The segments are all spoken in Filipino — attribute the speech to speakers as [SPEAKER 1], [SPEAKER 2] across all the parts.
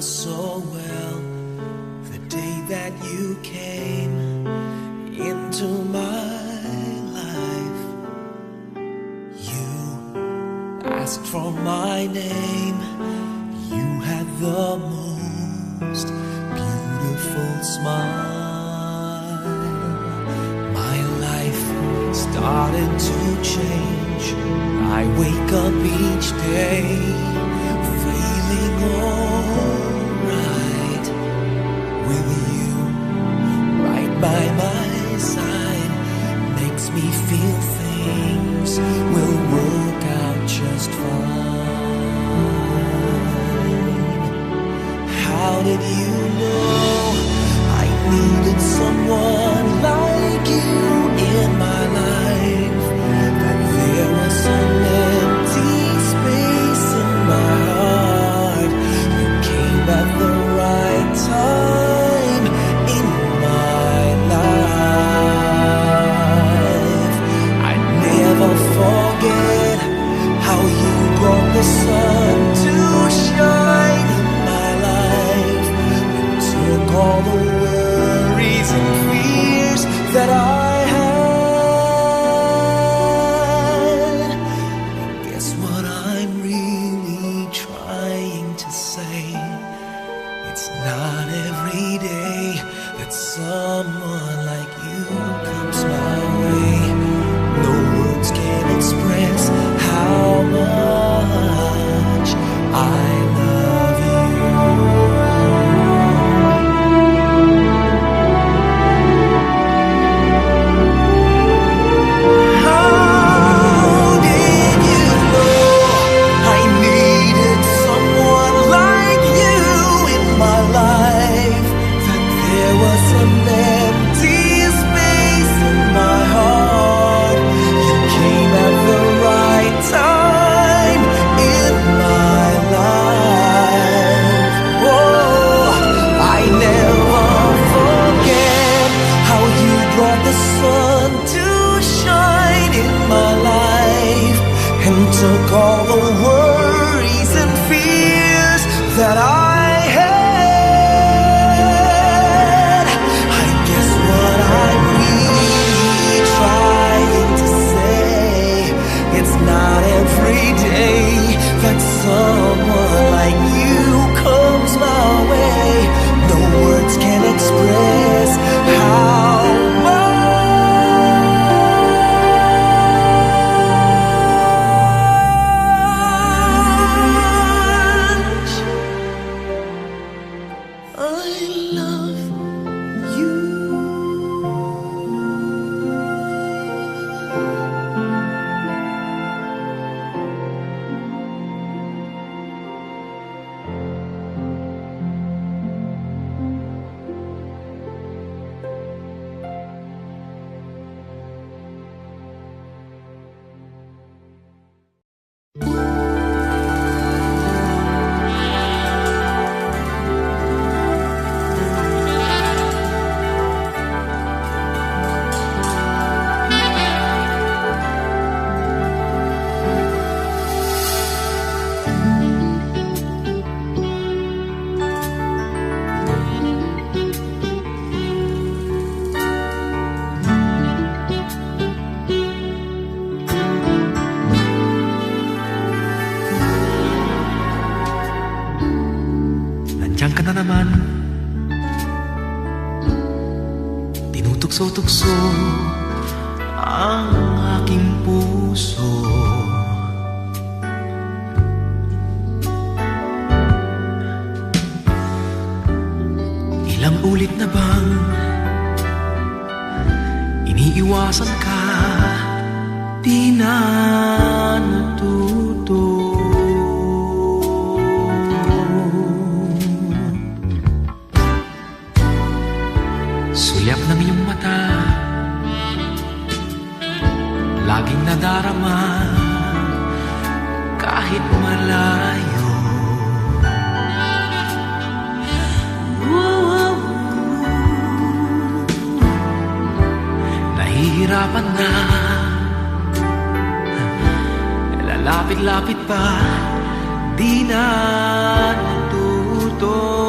[SPEAKER 1] so well the day that you came into my life. You asked for my name. You had the most beautiful smile. My life started to change. I wake up each day feeling alright with you right by my side. Makes me feel things will work out just fine. How did you know I needed someone like you in my life? That there was some empty space in my heart. You came at the right time in my life. I never forget how you brought the sun to shine in my life and took all the worries and fears that I had. I guess what I'm really trying to say, it's not every day that someone like you comes my way. No words can express how much I love you. How did you know I needed someone like you in my life? That there was an empty space in my heart. You came at the right time in my life. Oh, I never forget how you brought the sun to shine in my life and took all the worries and fears that I had. I guess what I'm really trying to say, it's not every day that someone like you comes my way. No words can express how much I love you. Nandiyan ka na naman, tinutugso-tugso ang aking puso. Ilang ulit na bang iniiwasan ka, di na natuto. Sulyap ng iyong mata, laging nadarama kahit malayo. Nahihirapan na, lalapit-lapit pa, di na natuto.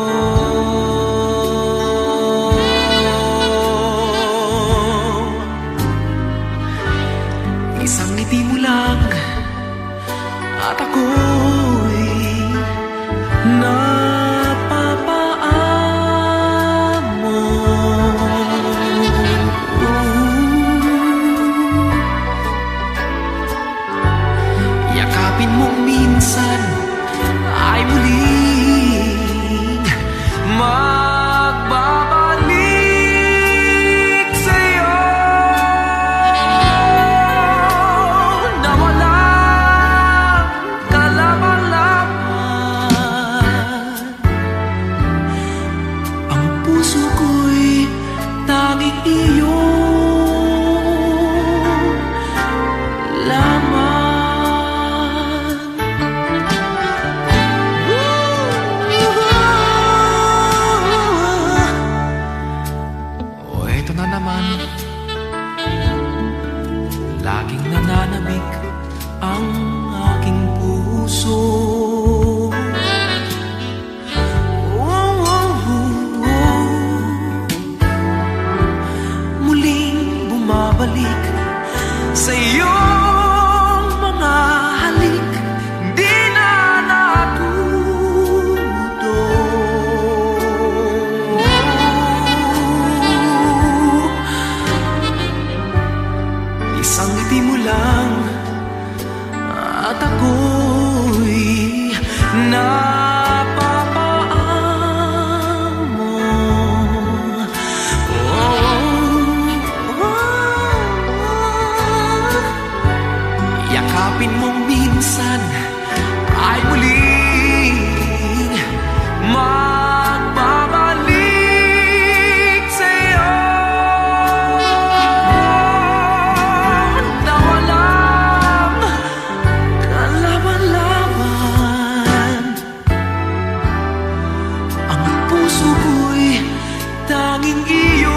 [SPEAKER 1] tanging iyo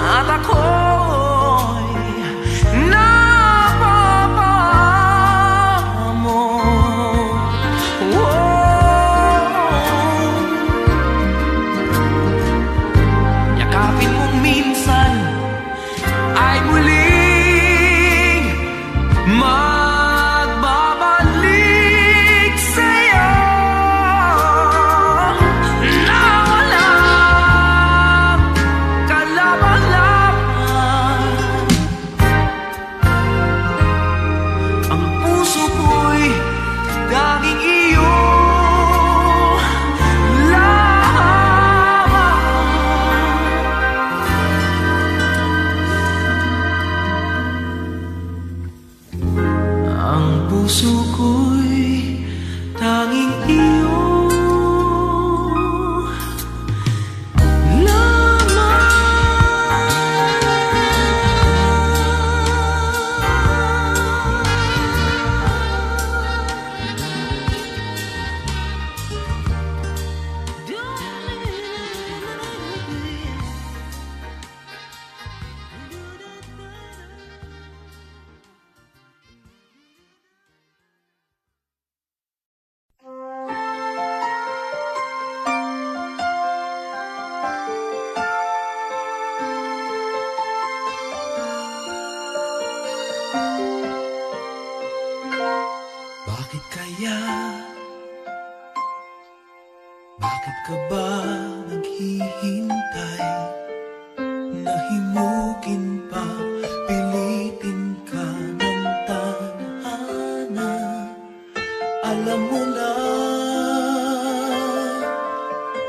[SPEAKER 1] at ako'y napapamo. Yakapin mong minsan ay muling magbabalik sa'yo na walang kalaban-laban. Ang puso ko'y tanging iyo lamang. Ang puso ko'y tanging iyo Bakit kaya? Bakit ka ba naghihintay? Nahimukin pa, pilitin ka ng tadhana. Alam mo na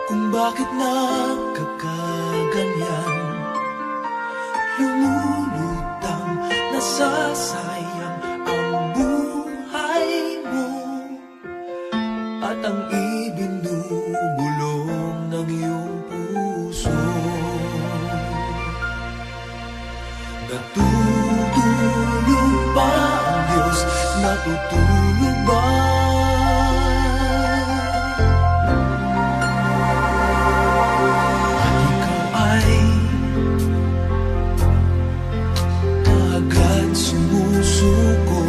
[SPEAKER 1] kung bakit nagkakaganyan. Lumulutang, nasasayang ang buhay mo at ang ibinubulong ng iyong puso. Natutulog ba ang Diyos? Natutulog ba? At ikaw ay agad sumusuko.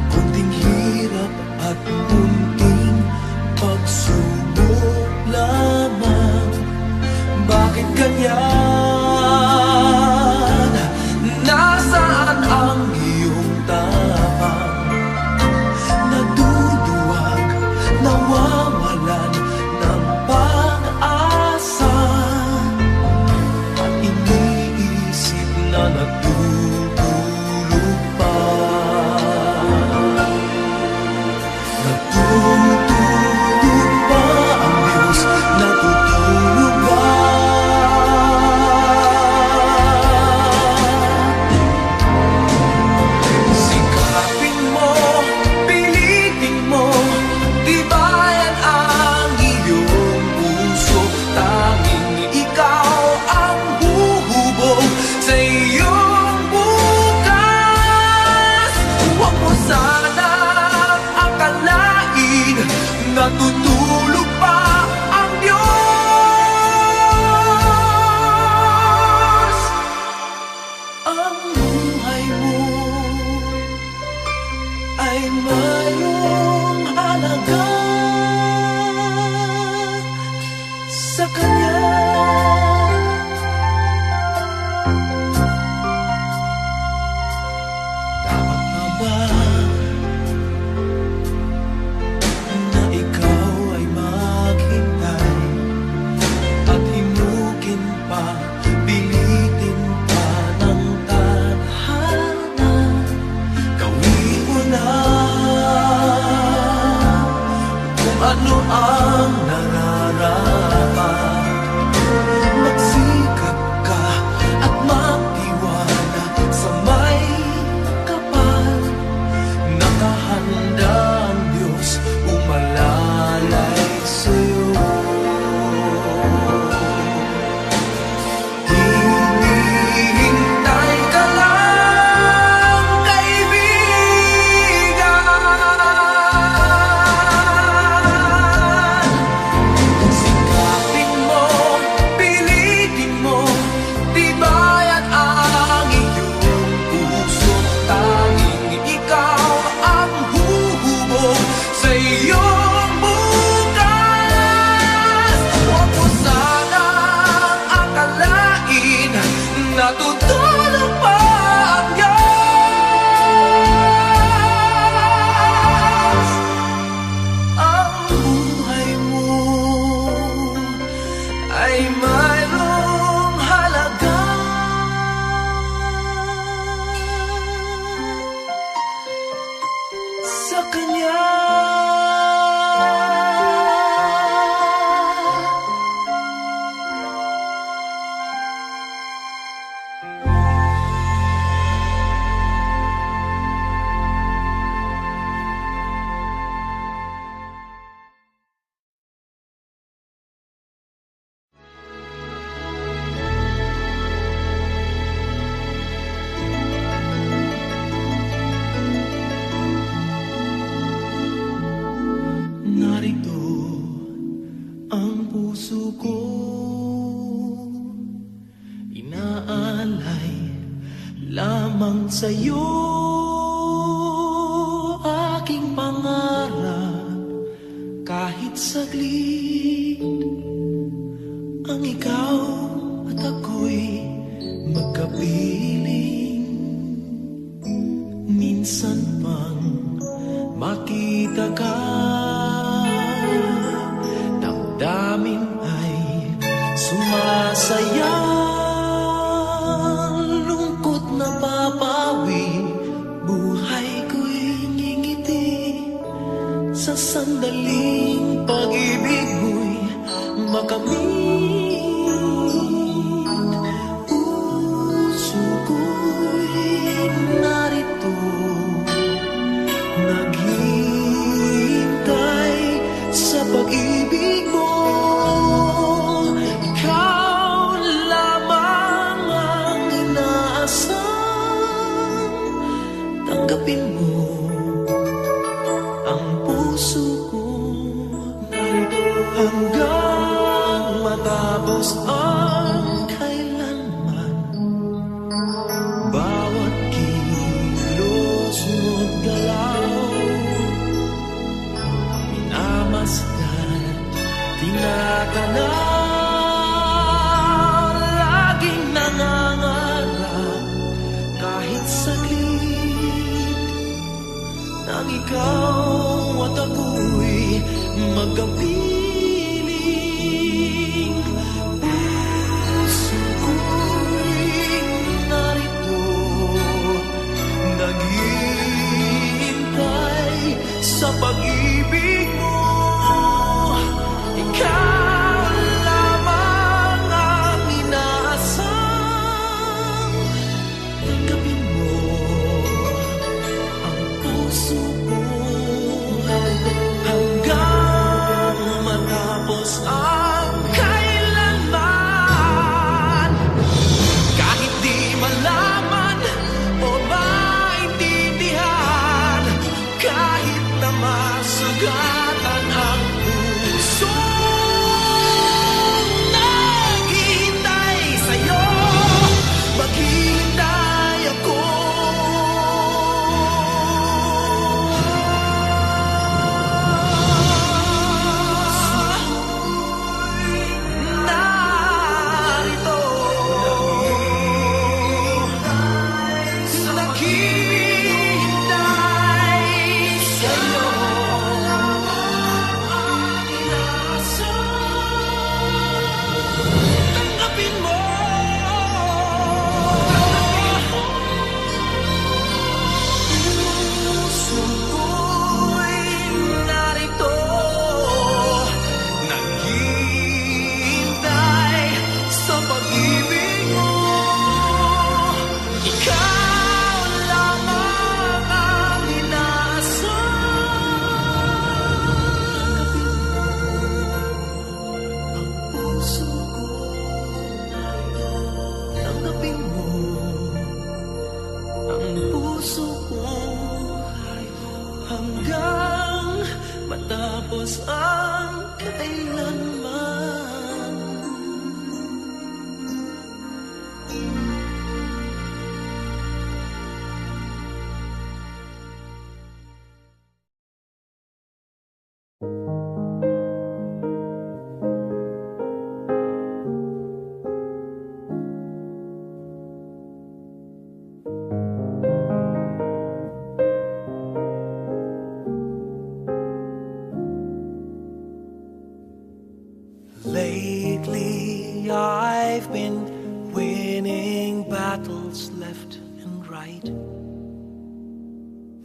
[SPEAKER 1] Kunting hirap at kunting pagsubok lamang. Bakit ganyan? Nasaan ang iyong tapang? Naduduwag, nawawalan ng pag-asa, at iniisip na natutulog pa. Natutulog ba ang Diyos? Natutulog ba? Sikapin mo, pilitin mo, tibayan ang iyong puso. Tanging ikaw ang huhubog sa iyong bukas. Huwag mo sanang akalain natutulog pa ang Diyos. Ang buhay mo ay mayroong halaga sa Kanya. Dapat pa ba na ikaw ay maghintay at himukin pa, pilitin ay mayroong halaga. Sa Kanya narito ang puso ko, inaalay lamang sa'yo aking pangarap. Kahit saglit ang ikaw at ako'y magkapiling, minsan pang makita ka, damdamin ay sumasaya, lungkot na papawi, buhay ko'y ngingiti sa sandaling pag-ibig mo'y makamit. Puso ko'y narito, naghihintay sa pag-ibig mo. Ikaw lamang ang inaasam, tanggapin mo ang puso ko hanggang matapos ang kailanman. Bawat kilos mo't galaw, minamasdan, tinatanaw, laging nangangarap. Kahit saglit nang ikaw at ako'y magkapiling, puso ko'y narito, naghihintay sa pag-ibig mo. Ikaw lamang ang inaasam, tanggapin mo ang puso ko hanggang matapos ang kailanman. Kahit di malaman o maintindihan, kahit na masugatan ang puso, naghihintay sa'yo, maghihintay ako. Narito, naghihintay sa'yo, ang inaasam, tanggapin mo. Puso ko'y narito, naghihintay sa pag-ibig mo. Ikaw lamang ang inaasam, ang puso ko, tanggapin mo ang puso ko hanggang matapos ang kailanman. Lately I've been winning battles left and right,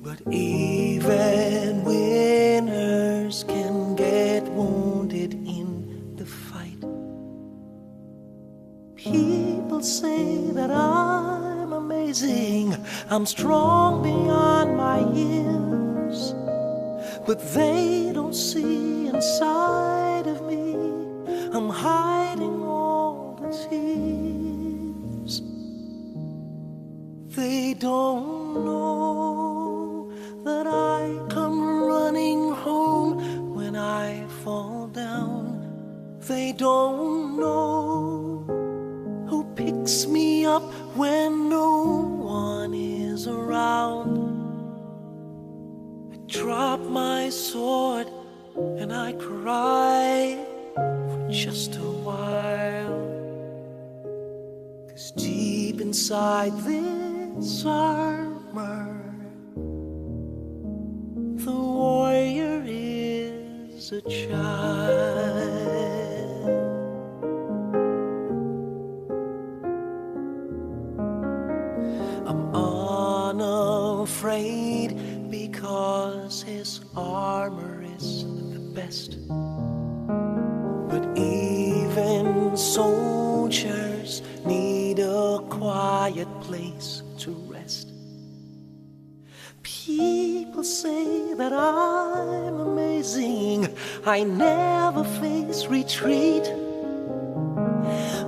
[SPEAKER 1] but even winners can get wounded in the fight. People say that I'm amazing, I'm strong beyond my years, but they don't see inside of me. I'm hiding all the tears. They don't know that I come running home when I fall down. They don't know who picks me up when no one is around. I drop my sword and I cry for just a while, 'cause deep inside this armor, the warrior is a child. I'm unafraid because his armor is the best. But even soldiers need a quiet place to rest. People say that I'm amazing, I never face retreat,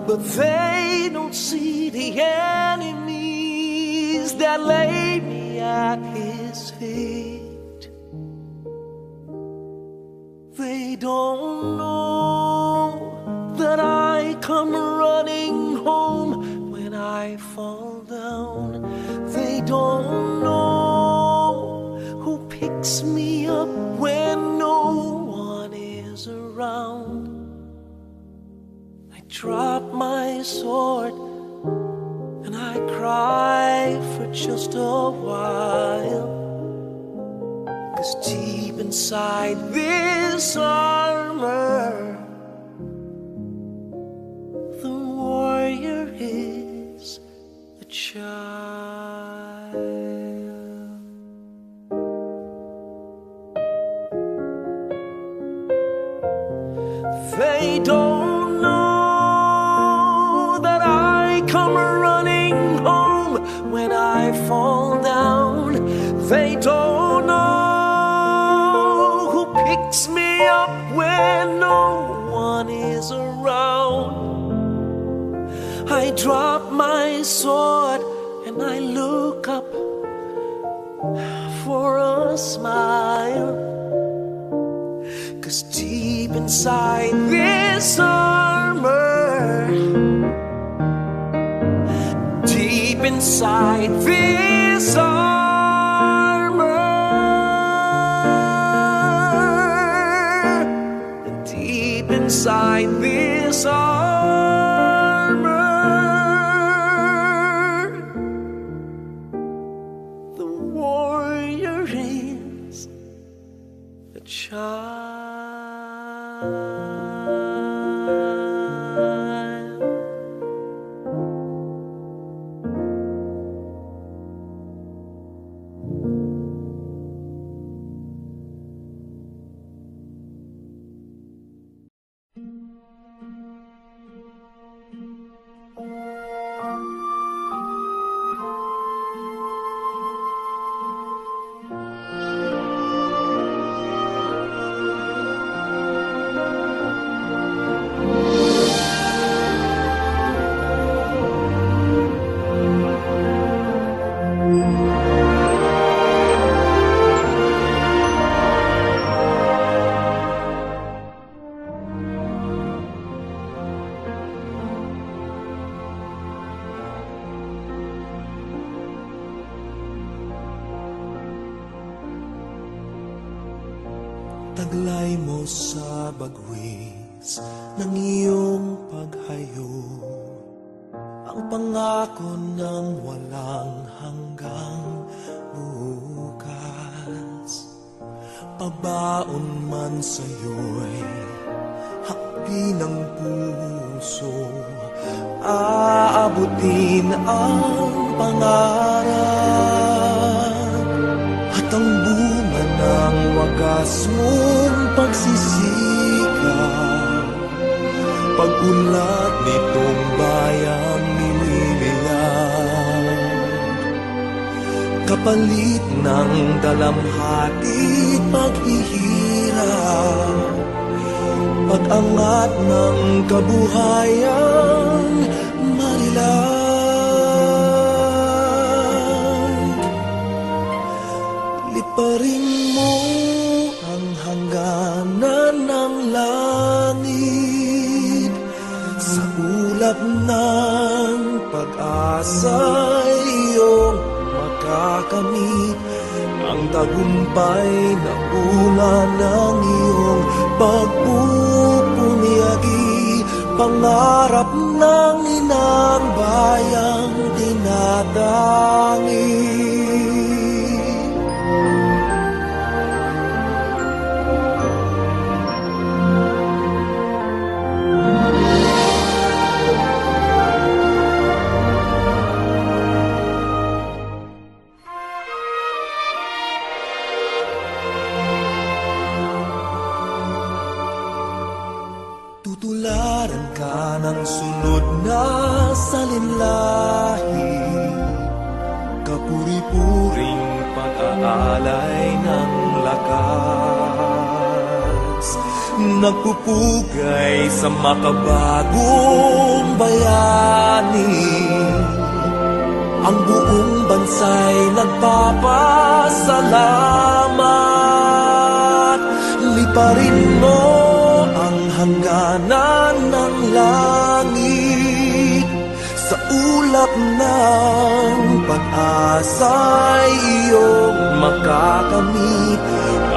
[SPEAKER 1] but they don't see the enemies that lay me at his feet. They don't know that I come running home when I fall down. They don't know who picks me up when no one is around. I drop my sword and I cry for just a while, 'cause deep inside this armor, the warrior is a child. They don't know that I come running home when I fall down. They don't know who picks me up when no one is around. I drop my sword and I look up for a smile, 'cause deep inside this armor, deep inside this armor, deep inside this armor, the warrior is a child. Taglay mo sa bagwis ng iyong paghayo, ang pangako ng walang hanggang bukas. Pabaon man sa'yo'y hakbi ng puso. puso, aabutin ang pangarap at ang bunga ng wagas mong pagsisikap. Pag-unlad nitong bayang nilililang, kapalit ng dalamhati paghihirap, pag-angat ng kabuhayan marilag. Liparin mo ang hangganan ng langit, sa ulap ng pag-asa iyong makakamit ang tagumpay na bunga ng iyong pagpupunyagi, pangarap ng inang bayang tinatangi. Tutularan ka ng sunod na salinlahi, kapuri-puring pag-aalay ng lakas, nagpupugay sa makabagong bayani. Ang buong bansa'y nagpapasalamat. Liparin mo ang hangganan ng langit, sa ulap ng pag-asa'y iyong makakamit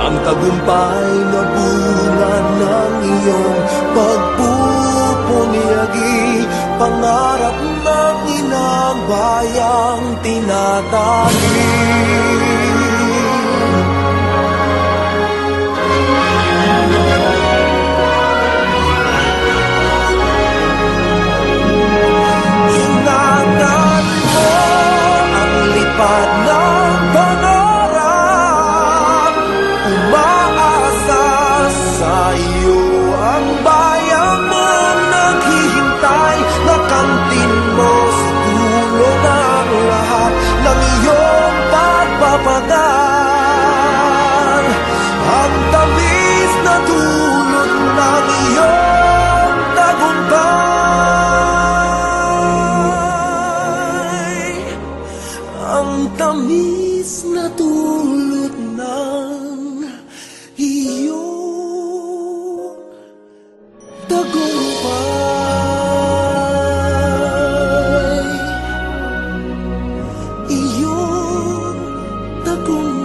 [SPEAKER 1] ang tagumpay na bunga ng iyong pagpupunyagi, pangarap ng inang bayang tinatangi. Lipad ng pangarap, umaasa sa iyo ang bayan mong naghihintay. Nakamtin mo sa dulo ng lahat ng iyong pagpapagal, ang tamis na dulot ng iyong tagumpay, ang tamis na dulot ng iyong tagumpay, iyong tagumpay.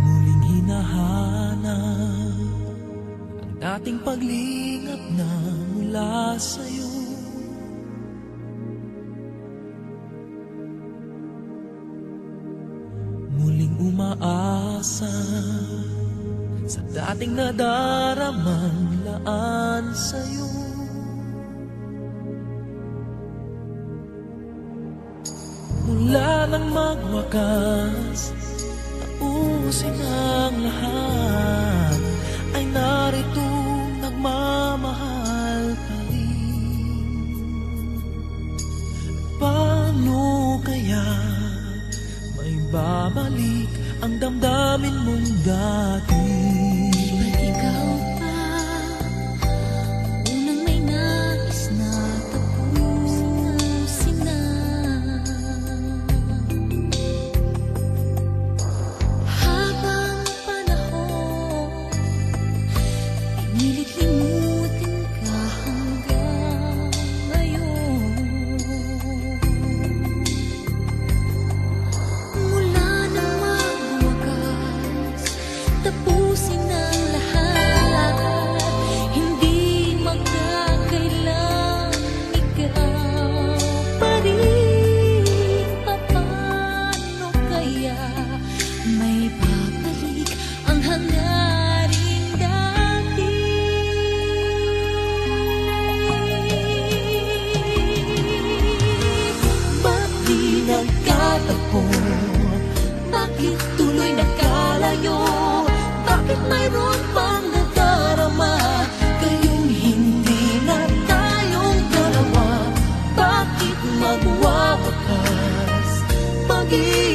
[SPEAKER 1] Muling hinahanap ang dating paglingap na mula sa'yo. Muling umaasa sa dating nadaramang laan sa'yo. Mula nang magwakas, tausin ang lahat, ay narito nagmamahal pa rin. Paano kaya may babalik ang damdamin mong dati?
[SPEAKER 2] Ba't ikaw pa unang may nais na tapusin na? Habang panahon, pinilit limutin ka hanggang ngayon.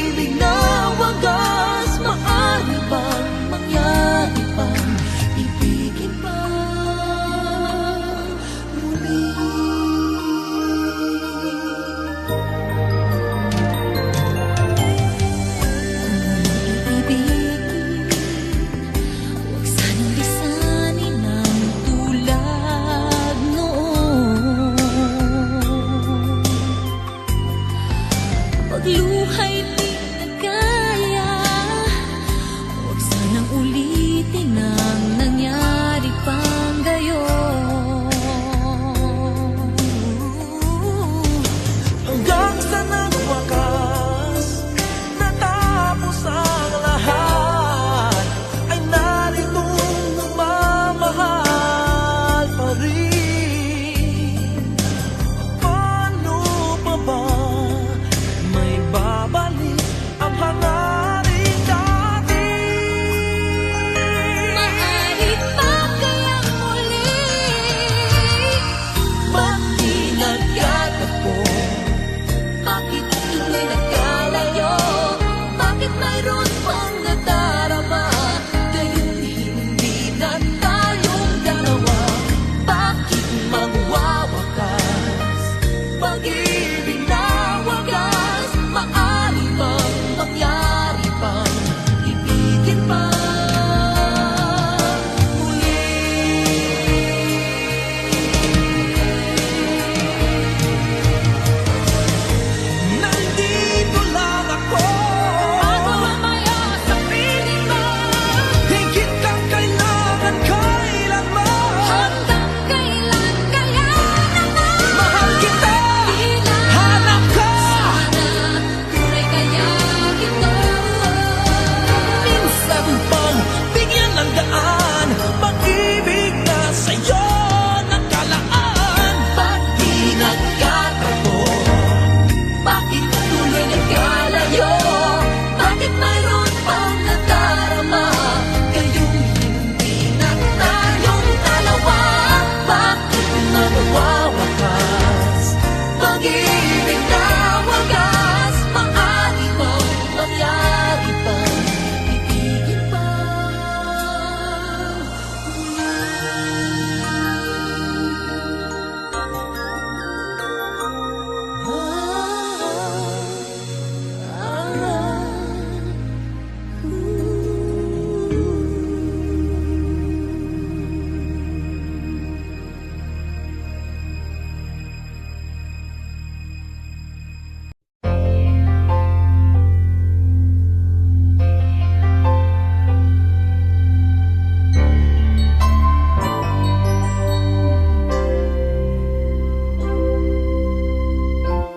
[SPEAKER 1] pag-ibig na wagas, maaari bang mangyari pang ibigin pa muli?
[SPEAKER 2] Ibigin, huwag sanang lisanin ng tulad noon. Pagluha'y di na kaya, huwag sanang ulitin ang nangyari pang gayon.
[SPEAKER 1] Hanggang sa nagwakas, natapos ang lahat, ay naritong nagmamahal pa rin. Paano pa ba may babalik ang hangarin dati?
[SPEAKER 2] Maaari pa kayang muli
[SPEAKER 1] Ba't di nagkatagpo?
[SPEAKER 2] bakit tuloy nagkalayo? Bakit mayroon pang nadarama?
[SPEAKER 1] Gayon hindi na tayong dalawa. Bakit magwawakas? Pag-ibig na wagas, maaari bang mangyari pang ibigin pa muli? Nandito lang ako,
[SPEAKER 2] Bago mamaya sa piling mo,
[SPEAKER 1] higit kang kailangan kailanman.
[SPEAKER 2] hanggang kailan kaya naman?
[SPEAKER 1] Mahal kita,
[SPEAKER 2] Ilan
[SPEAKER 1] hanap ka.
[SPEAKER 2] sana tunay kaya ito?
[SPEAKER 1] Minsan pang bigyan ng daan, pag-ibig na sa'yo nakalaan. Ba't di nagkatagpo? Bakit tuloy nagkalayo? Bakit mayroon pang nadarama? Gayong hindi na tayong dalawa. Bakit magwawakas? Pag-ibig na wagas, maaari bang mangyari pang ibigin pa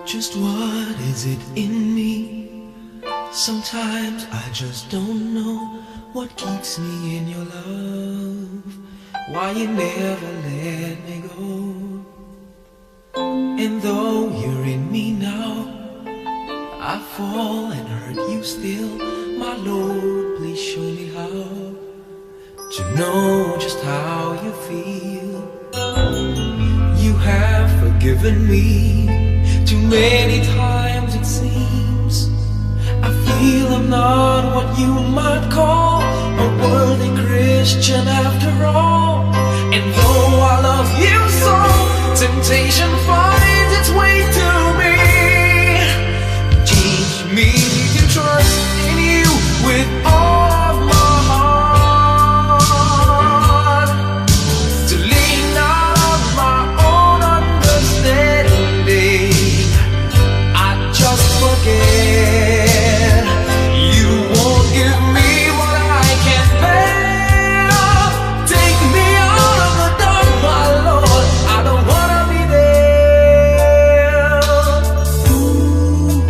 [SPEAKER 1] Just what is it in me? Sometimes I just don't know what keeps me in your love. Why you never let me go. And though you're in me now, I fall and hurt you still. My Lord, please show me how to know just how you feel. You have forgiven me too many times it seems. I feel I'm not what you might call a worthy Christian after all. And though I love you so, temptation finds its way to me. Teach me to trust in you with all of my heart, to lean not on my own understanding. I just forget you won't give me what I can't bear. Take me out of the dark, my Lord. I don't wanna be there. Ooh.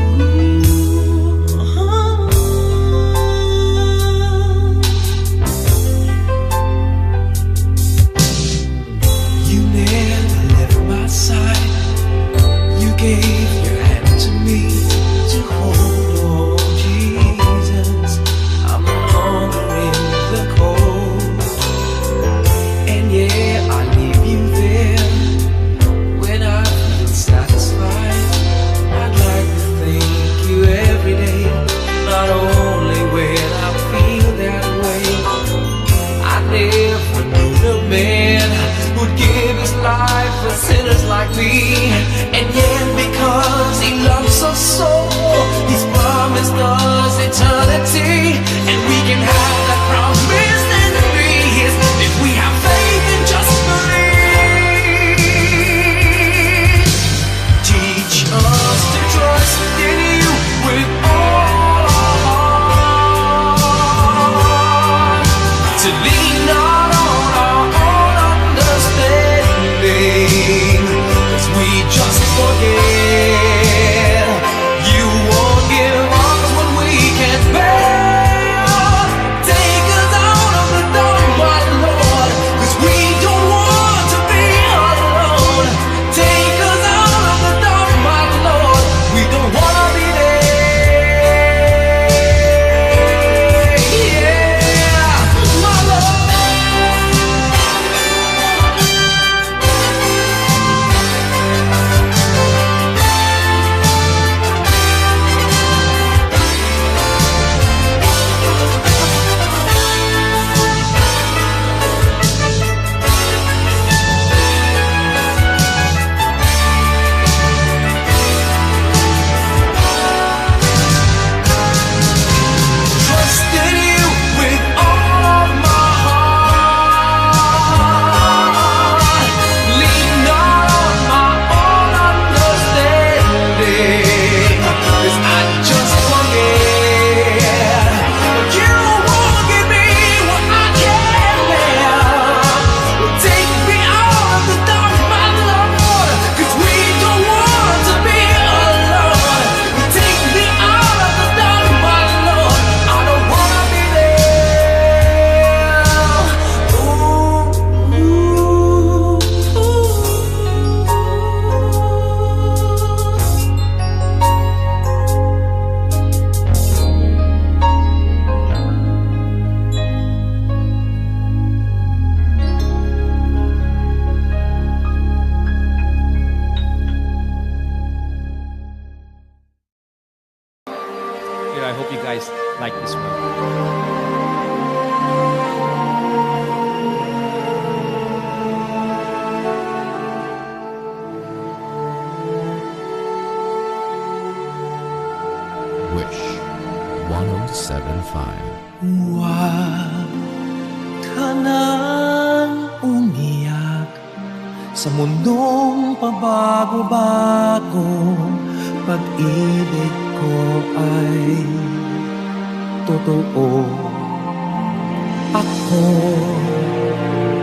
[SPEAKER 3] here. I hope you guys like this one.
[SPEAKER 4] Wish 1075.
[SPEAKER 1] Huwag ka nang umiyak sa mundong pabago-bago. Pag-ibig ko ay totoo. Ako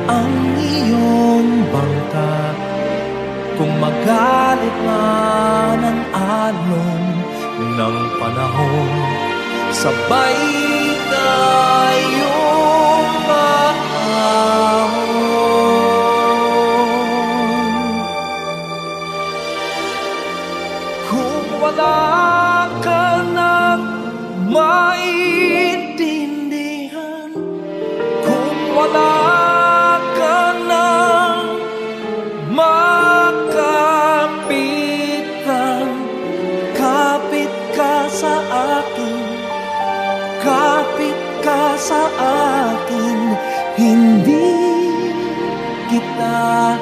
[SPEAKER 1] ang iyong bangka. Kung magalit man ang alon ng panahon, sabay tayong maahon. Kung wala ka nang maintindihan, kung wala ka nang makapitan, kapit ka sa akin, kapit ka sa akin, hindi kita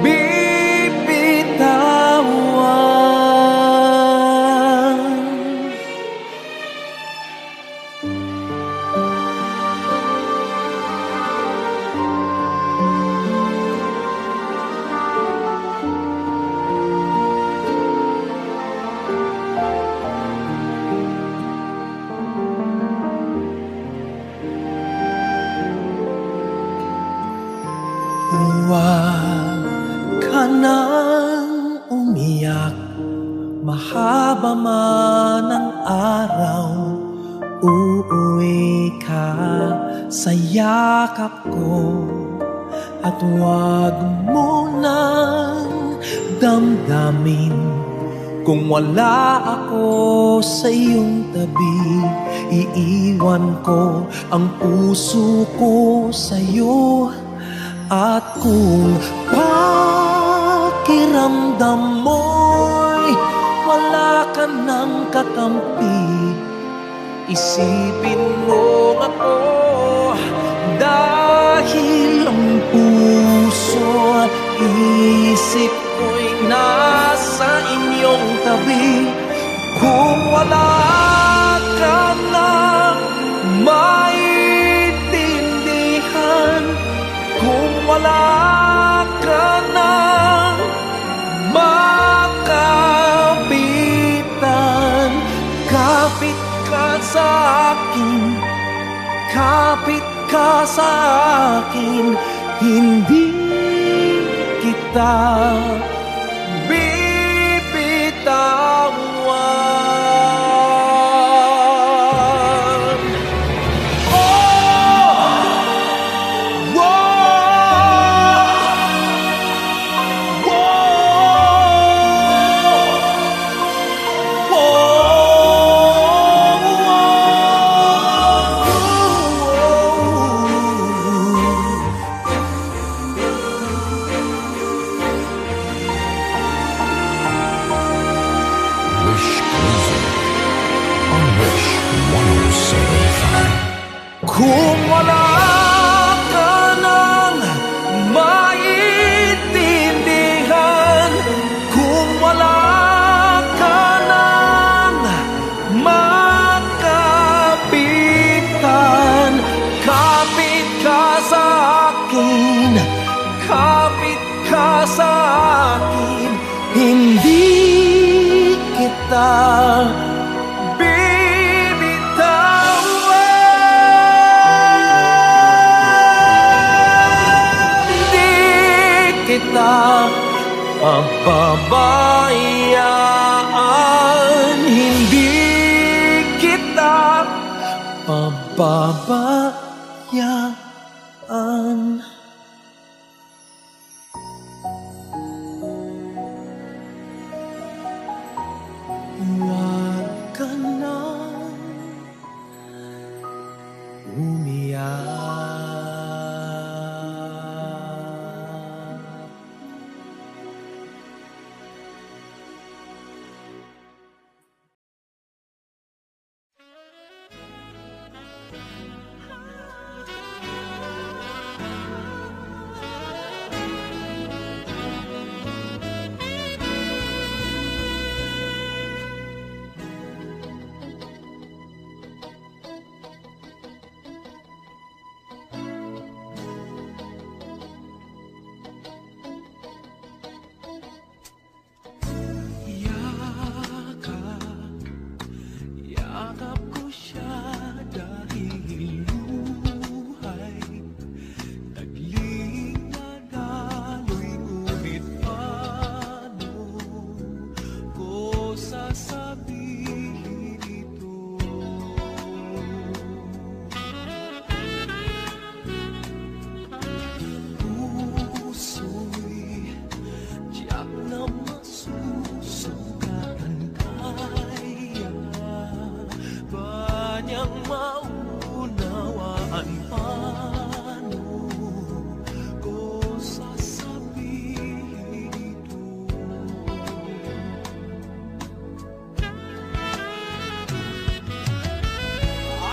[SPEAKER 1] bibitawan. Huwag ka nang umiyak, mahaba man ang araw, uuwi ka sa yakap ko. At huwag mo nang damdamin kung wala ako sa iyong tabi. Iiwan ko ang puso ko sa'yo. At kung pakiramdam mo'y wala ka ng kakampi, isipin mo ako, dahil ang puso at isip ko'y nasa inyong tabi. Kung wala ka ng maintindihan, kung wala ka nang makapitan, kapit ka sa akin, kapit ka sa akin, hindi kita bibitawan.
[SPEAKER 4] Wish Cruiser on Wish 1075.
[SPEAKER 1] Kung wala ka nang maintindihan, kung wala ka nang makapitan, kapit ka sa akin, kapit ka sa akin, hindi kita bibitawan. Hindi kita pababayaan, hindi kita pababayaan. Huwag ka nang umiyak. Yakap ko siya dahil buhay tagling na daloy, ngunit paano ko sasabihin ito? Puso'y tiyak na masusugatan, kaya ba niyang maunawaan? Paano ko sasabihin ito?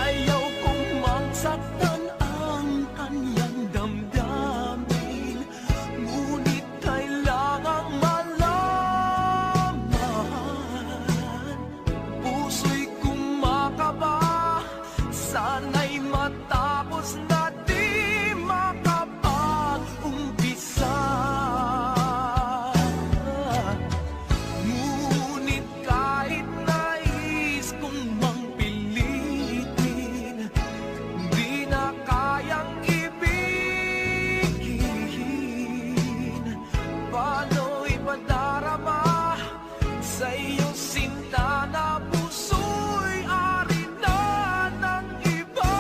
[SPEAKER 1] Ayaw kong magsaktan ang kanyang damdamin, ngunit kailangang malaman. Puso'y kumakaba, sana'y matapos na di makapag-umpisa. Ngunit kahit nais kong mang pilitin, di na kayang ibigin. Paano ipadarama sa iyong sinta na puso'y ari na ng iba?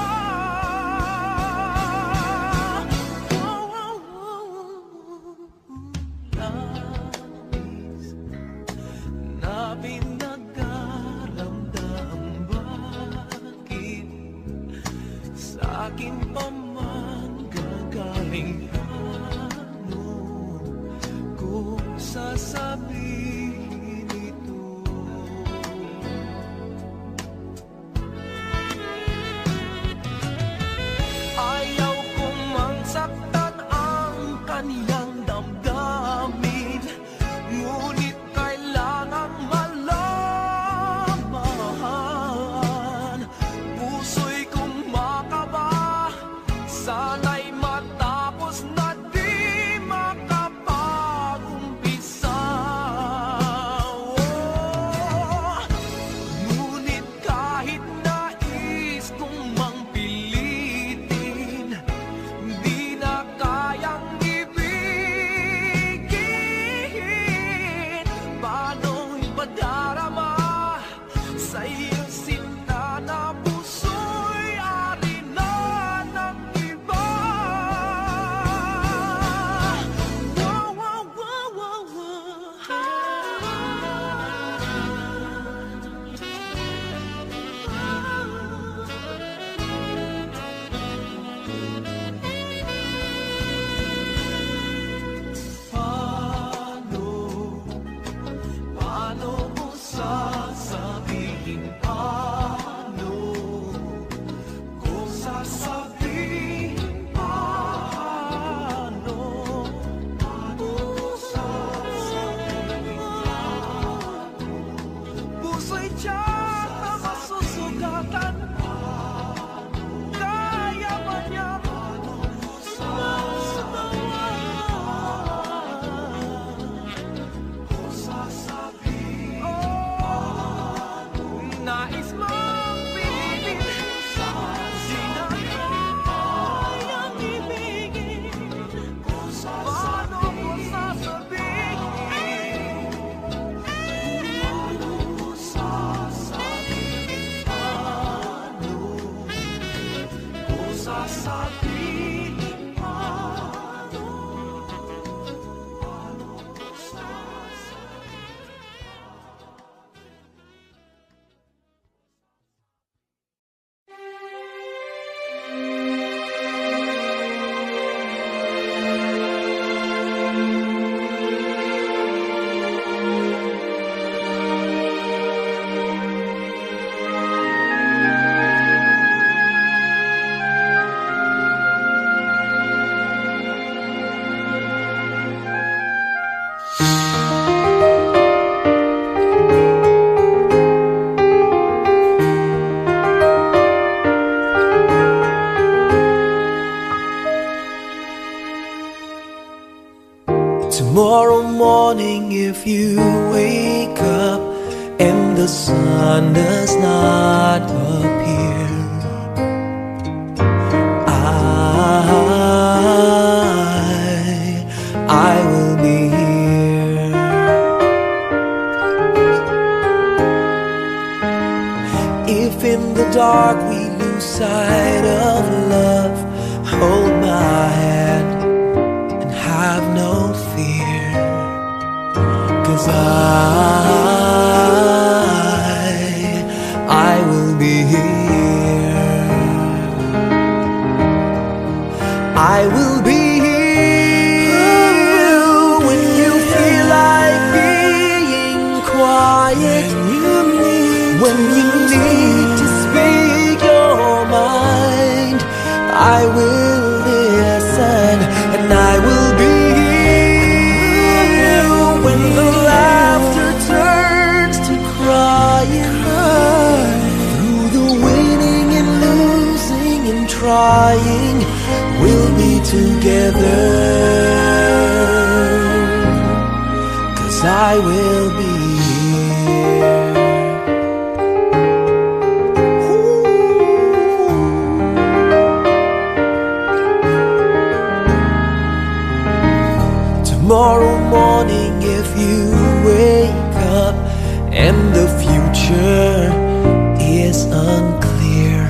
[SPEAKER 1] Labis na pinagdaramdam, bakit sa akin pa man gagaling? Paano ko sasabihin ito? Ayaw kong mangsaktan ang kaniyang damdamin, ngunit kailangang malaman. Puso'y kumakaba, sana'y matapos na di makapag-umpisa. Ngunit kahit nais kong mang pilitin, di na kayang ibigin. Paano ipadarama sa iyong sinta na puso'y ari na ng iba? Wow, wow, wow, wow, Paano ko sasabihin? Paano ko sasabihin? Paano ko sasabihin? Puso'y tiyak na masusugatan, kaya ba niyang nais mong pilitin, di na kayang ibigin. Paano ko sasabihin? Paano ko sasabihin? Paano ko sasabihin? Paano ko Tomorrow morning, if you wake up and the sun does not appear, I will be here. If in the dark we lose sight of love, hold my hand and have no fear, 'cause I will be here. I will be here when you feel like being quiet, when you need to speak your mind. I will listen and I will be here when the laughter turns to crying. Through the winning and losing and trying, we'll be together, 'cause I will be tomorrow morning. If you wake up and the future is unclear,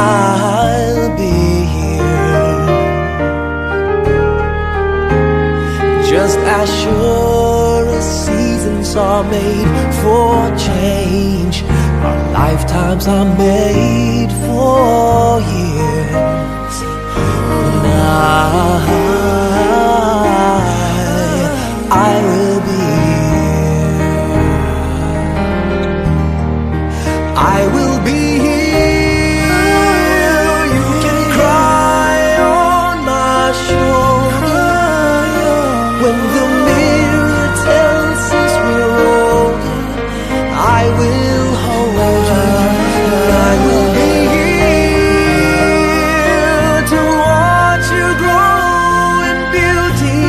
[SPEAKER 1] I'll be here. Just as sure as seasons are made for change, our lifetimes are made for years. And I will be here. I will be here. You can cry on my shoulder when the mirror tells us we're older. I will hold you. I will be here to watch you grow in beauty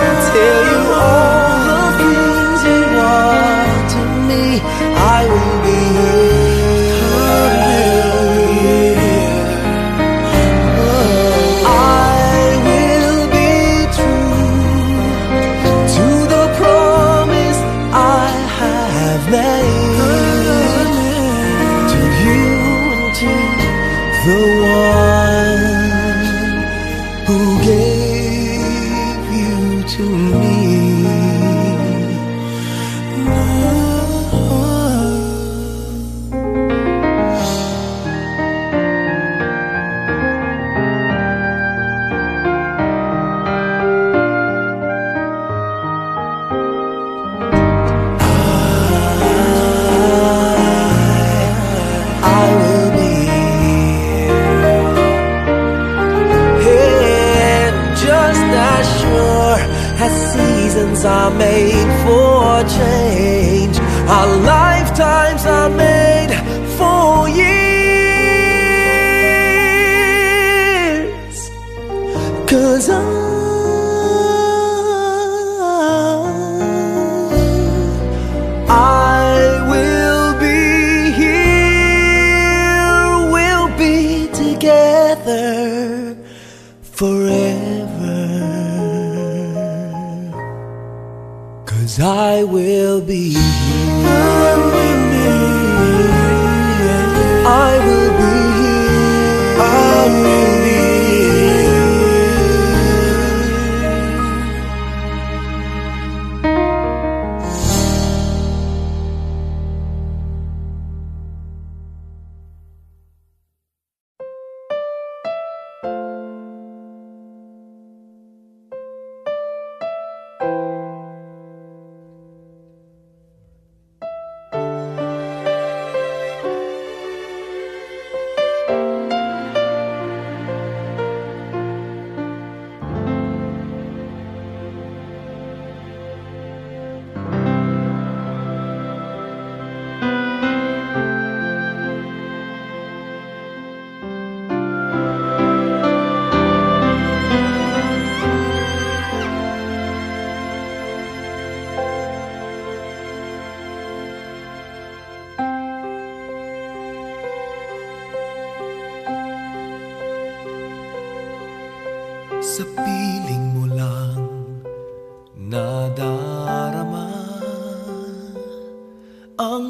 [SPEAKER 1] and tell you all the things you are to me. I will be here. I will be true to the promise I have made to you and to the one who gave you to me. I will be here. And just as sure as seasons are made for change, our lifetimes are made for years. 'Cause I will be here. We'll be together forever, 'cause I will be here. I will be here. I will be here.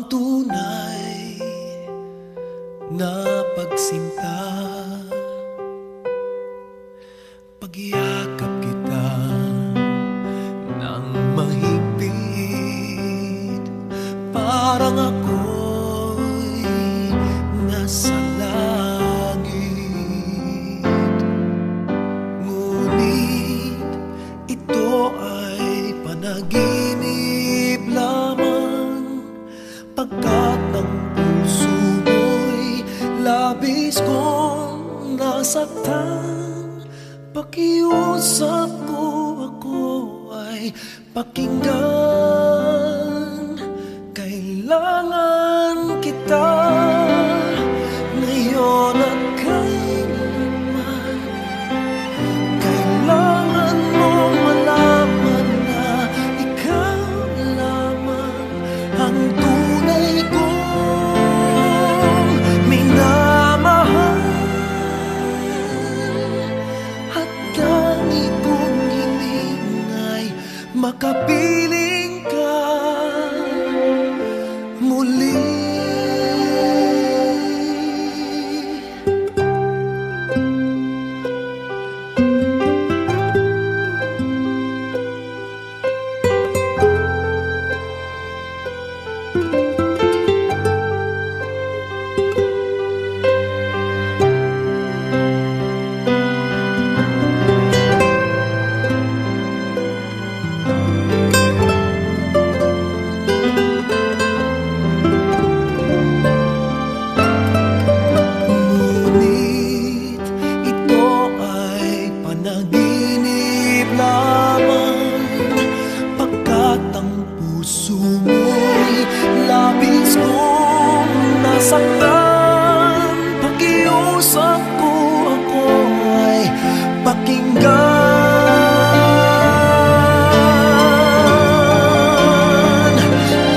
[SPEAKER 1] ang tunay na pagsinta. Pagyakap kita ng mahigpit, parang ako'y nasa langit. Ngunit ito ay panaginip lamang, pagkat ng puso mo'y labis kong nasaktan. Pakiusap ko, ako ay pakinggan. Kailangan kita ngayon at kailanman. Kailangan mong malaman na ikaw lamang ang tunay kong minamahal. At tangi kong hiling ay makapiling ka muli. Pakiusap ko, ako ay pakinggan.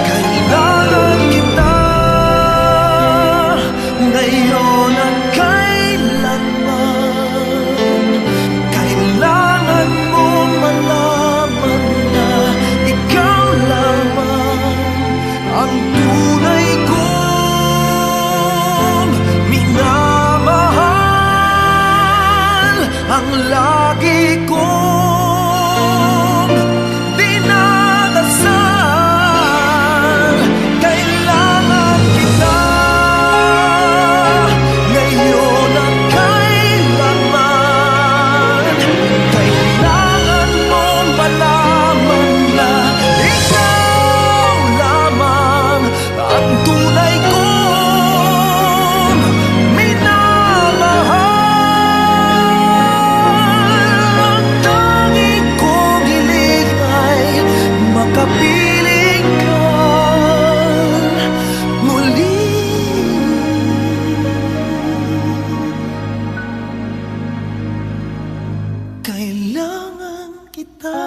[SPEAKER 1] Kailangan kita ngayon at kailanman. Kailangan mo malaman na ikaw lamang ang tunay kong minamahal, ang lagi kong dinadasal. Kailangan kita ngayon at kailanman. Kailangan mong malaman na ikaw lamang ang tunay kong minamahal. Ang tanging kong hiling ay makapiling ka muli. Kailangan kita.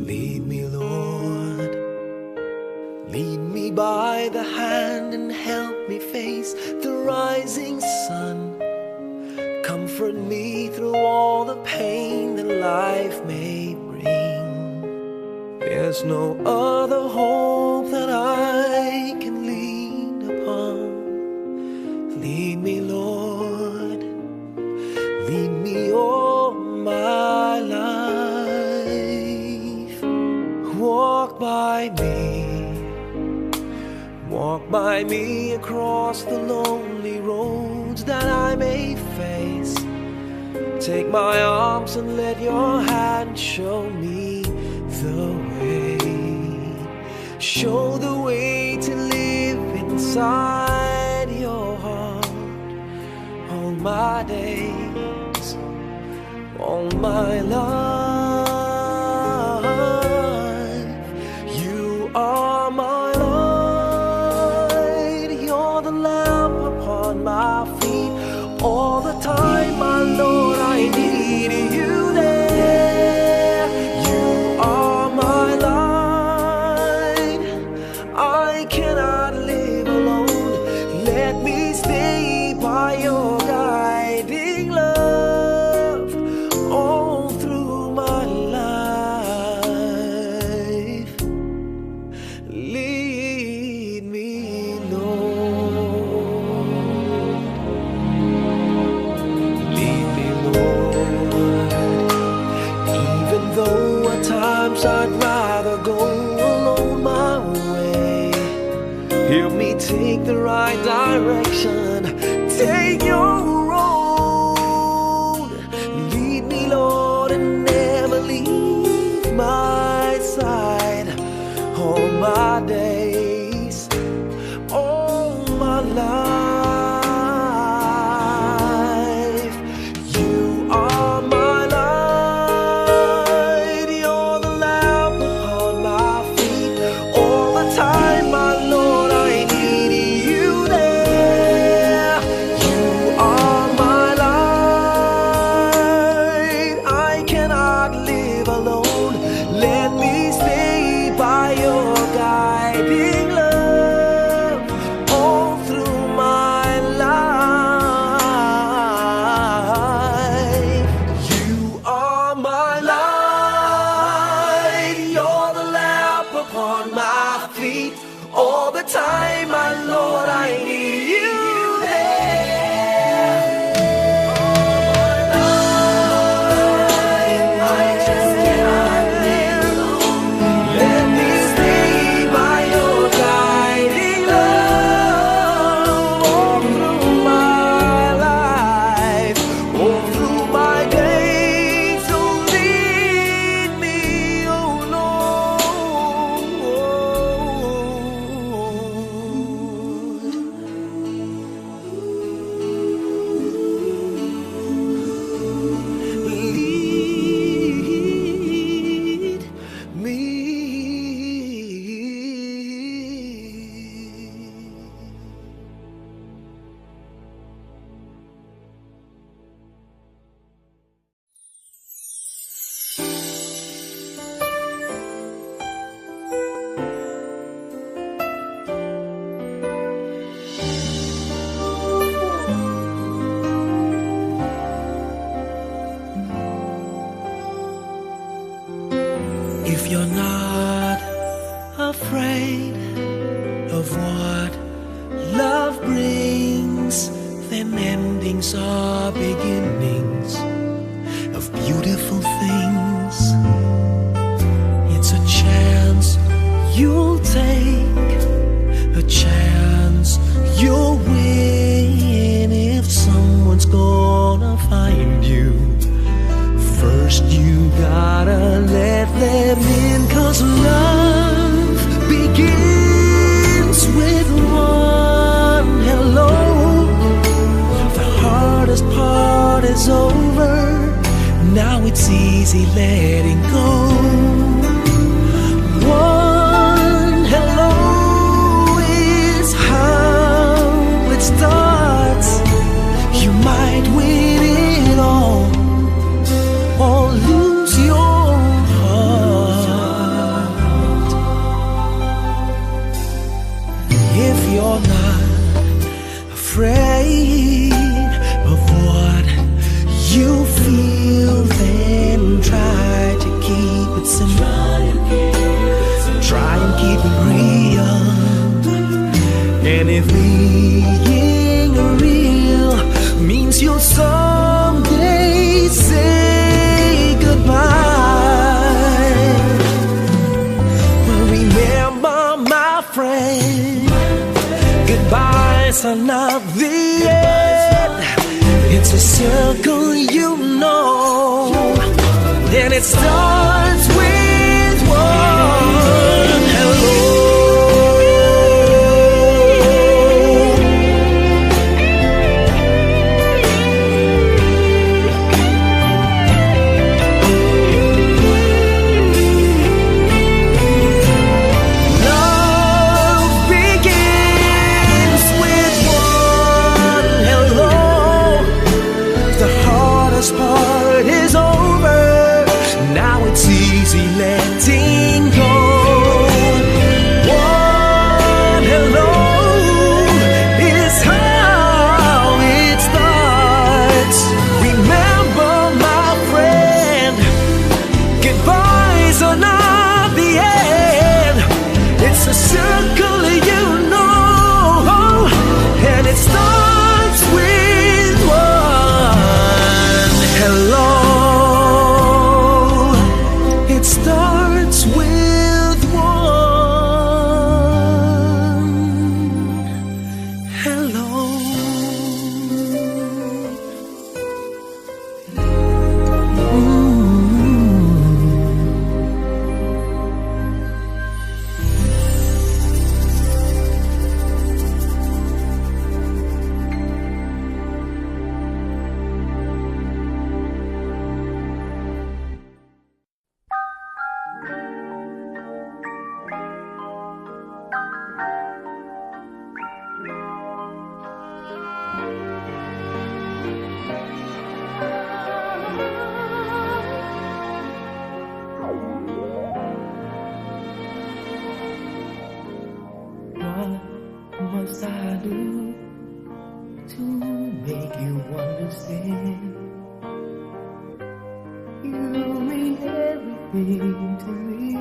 [SPEAKER 1] Lead me, Lord. Lead me by the hand and help me face the rising sun. Comfort me through all the pain that life may bring. There's no other hope that I can lean upon. Lead me, Lord. Lead me all my life. Walk by me across the lonely roads that I may face. Take my arms and let your hand show me the way. Show the way to live inside your heart. my days, all my life. You are my light, you're the lamp upon my feet. All the time, my Lord, I need you there. You are my light, I cannot live alone. Let me stay by your guiding love all through my life. Lead me, Lord. Lead me, Lord. Even though at times I'd rather go alone my way, help me take the right direction. Take your road. Lead me, Lord, and never leave my side. All my days, all my life. You are my light, you're the lamp upon my feet. All the time, my Lord, I need you there. You are my light, I cannot live alone. Let me stay by your guiding love all through my life. You are my light, you're the lamp upon my feet. All the time, my Lord, I need you there. I just cannot live alone. Let me stay by your guiding love all through my life, all through my days. So lead me, oh Lord. Lead me. If you're not afraid of what love brings, then endings are beginnings of beautiful things. It's a chance you'll take, a chance you'll win. If someone's gonna find you, first you gotta let them in. 'Cause love begins with one hello. The hardest part is over, now it's easy letting go. One hello is how it starts. You might win it all or lose your heart. If you're not afraid of what you feel, then try to keep it simple. Try and keep it real. And if being real means you'll someday say goodbye, well, remember, my friend, goodbyes are not the end. It's a circle, you know, and it starts with one hello. must I do to make you understand? You mean everything to me.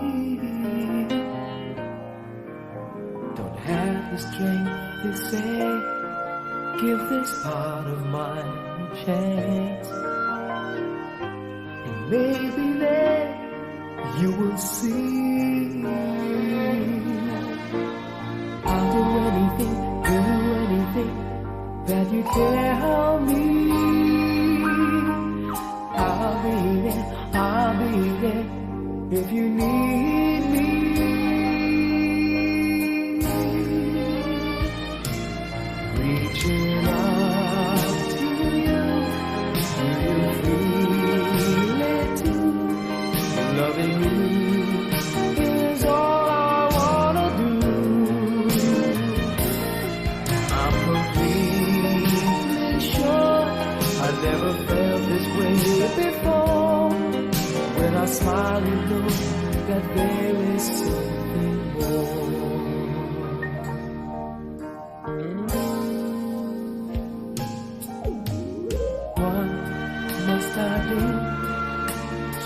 [SPEAKER 1] Don't have the strength to say, give this part of mine a chance, and maybe then you will see. I'll do anything that you tell me. I'll be there if you need me. Reaching out to you, do you feel it too? Loving you is all I wanna do. I'm completely sure I never felt this way before. When I smile, you know that there is something more. What must I do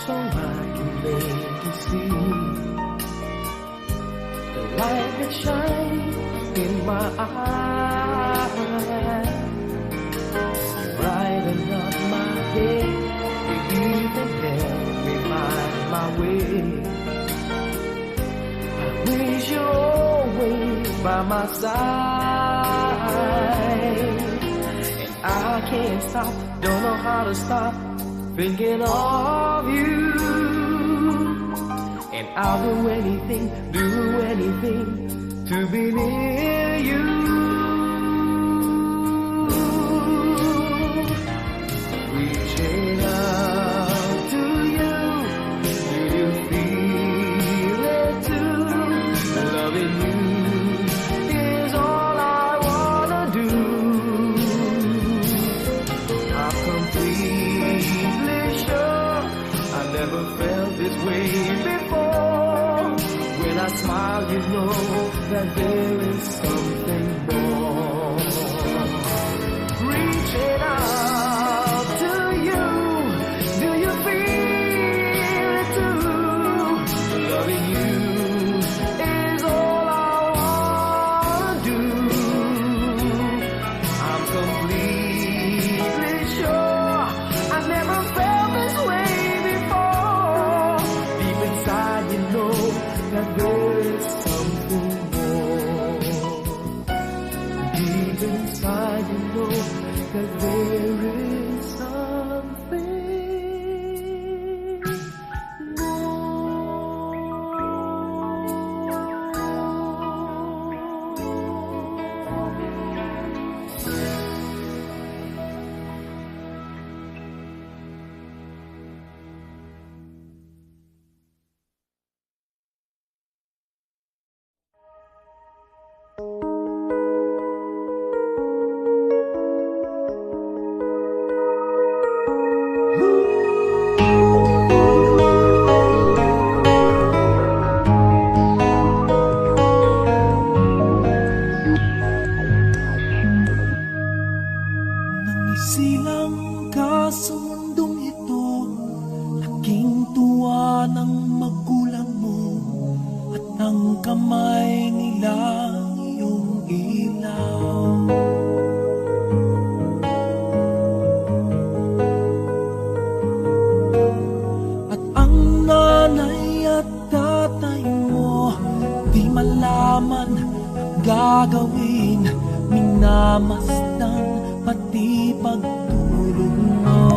[SPEAKER 1] so I can make you see the light that shines in my eyes? Brighten up my day, you even help me find my way. I wish you're always by my side, and I can't stop, don't know how to stop thinking of you. And I'll do anything to be near you. Reaching out to you, do you feel it too? Loving you is all I wanna do. I'm completely sure I never felt this way before. When I smile, you know that there is something more. Reaching out to you, do you feel it too? Loving you is all I wanna do. I'm completely sure I never felt this way before. Deep inside, you know that there is something more. Deep inside, you know that there is something Nangisilang ka sa mundong ito, laking tuwa ng magulang mo, at ang kamay nila iyong ilaw. At ang nanay at tatay mo, di malaman ang gagawin, minamasdan pati pagtulong mo.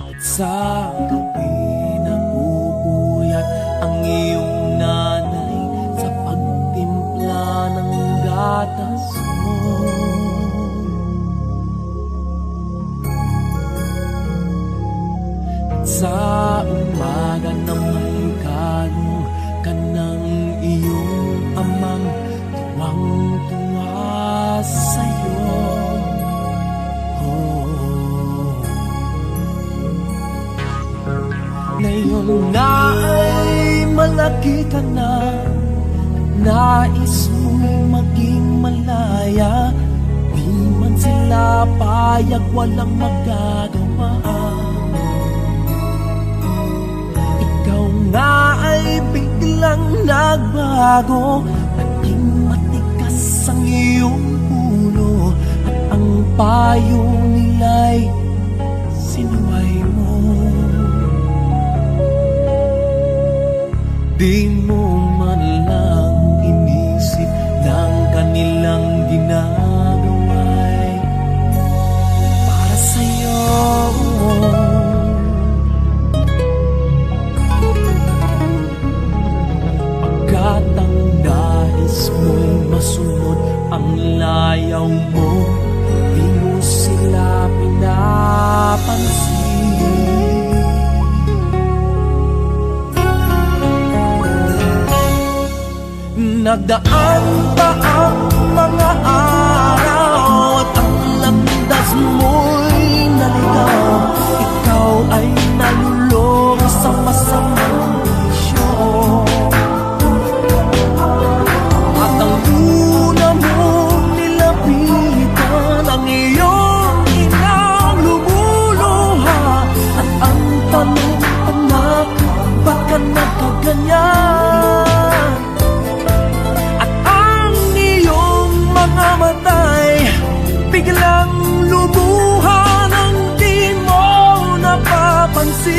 [SPEAKER 1] At sa gabi nangupuyat ang iyong nanay sa pagtimpla ng gatas mo. At sa umaga na may kalong ka ng iyong amang tuwang-tuwa sa'yo. Ngayon na ay malaki ka na, Nais mo'y maging malaya, di man sila payag, walang magagawa. Ikaw nga ay biglang nagbago, naging matigas ang iyong ulo, at ang payo nila'y sinuway mo. Di mo man lang inisip ng kanilang ginagawa'y para sa'yo. Pagkat ang nais mo'y masunod ang layaw mo, di mo sila pinapansin. Nagdaan pa ang mga araw at ang landas mo'y naligaw. Ikaw ay nalulong sa masamang bisyo, at ang una mong nilapitan ang iyong inang lumuluha. At ang tanong, anak, ba't ka nagkaganyan? Mga matay biglang lumuha nang di mo napapansin.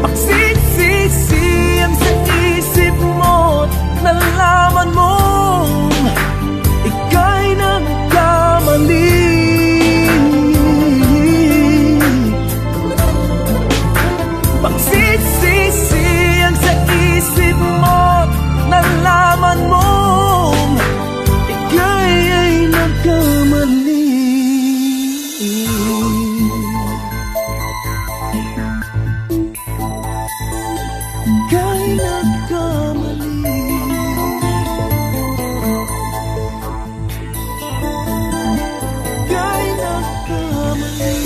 [SPEAKER 1] Pagsisisi ang sa isip mo, nalaman mong ika'y nagkamali. Pagsisisi sa isip mo, nalaman mong ika'y ay nagkamali. Ika'y nagkamali. Ika'y nagkamali.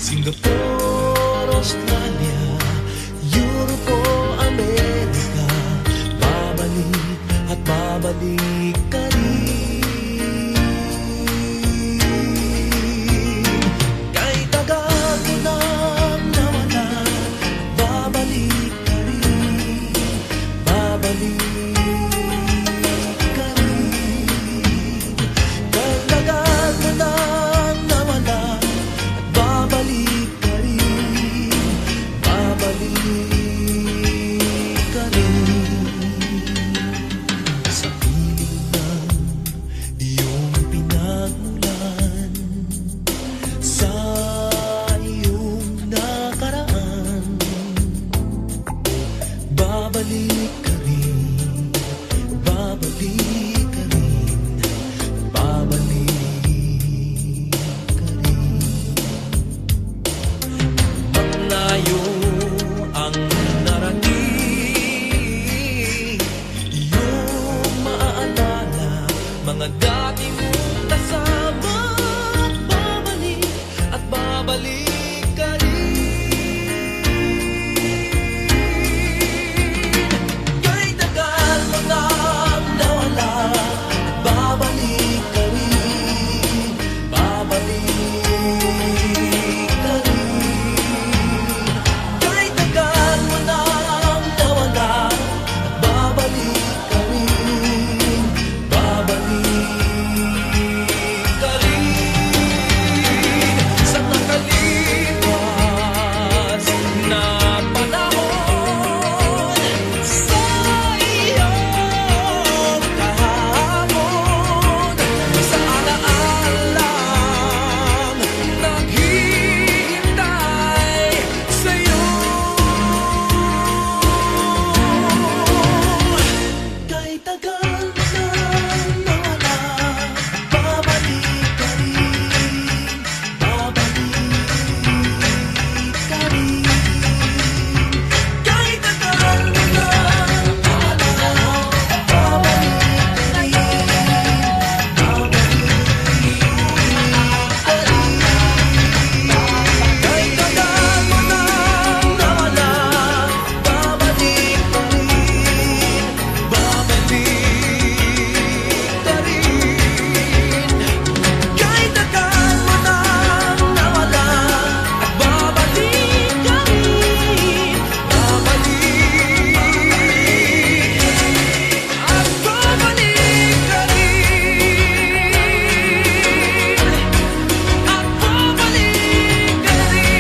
[SPEAKER 1] Singapore, Australia, Europe o Amerika, babalik at babalik ka rin. Kahit tagal ko nang nawala, babalik ka rin, babalik ka rin. Kahit tagal ko nang nawala, babalik ka rin, babalik ka rin. Sa piling ng iyong pinagmulan, sa iyong nakaraan, babalik ka rin, babalik ka rin, babalik ka rin. Malayo ang narating, iyong maaalala mga dati mong kasama. babalik ka rin. Kahit tagal mo nang nawala, babalik ka rin, babalik ka rin. Kahit tagal mo nang nawala, babalik ka rin, babalik ka rin. Sa nakalipas na panahon, sa iyong kahapon, sa alaalang naghihintay sa'yo. Kahit tagal nang nawala, babalik ka rin, babalik ka rin. Kahit tagal mo nang nawala, babalik ka rin, babalik ka rin. Kahit tagal mo nang nawala, babalik ka rin, babalik ka rin. Kahit tagal mo nang nawala, babalik ka rin, babalik at babalik ka rin, at babalik ka rin,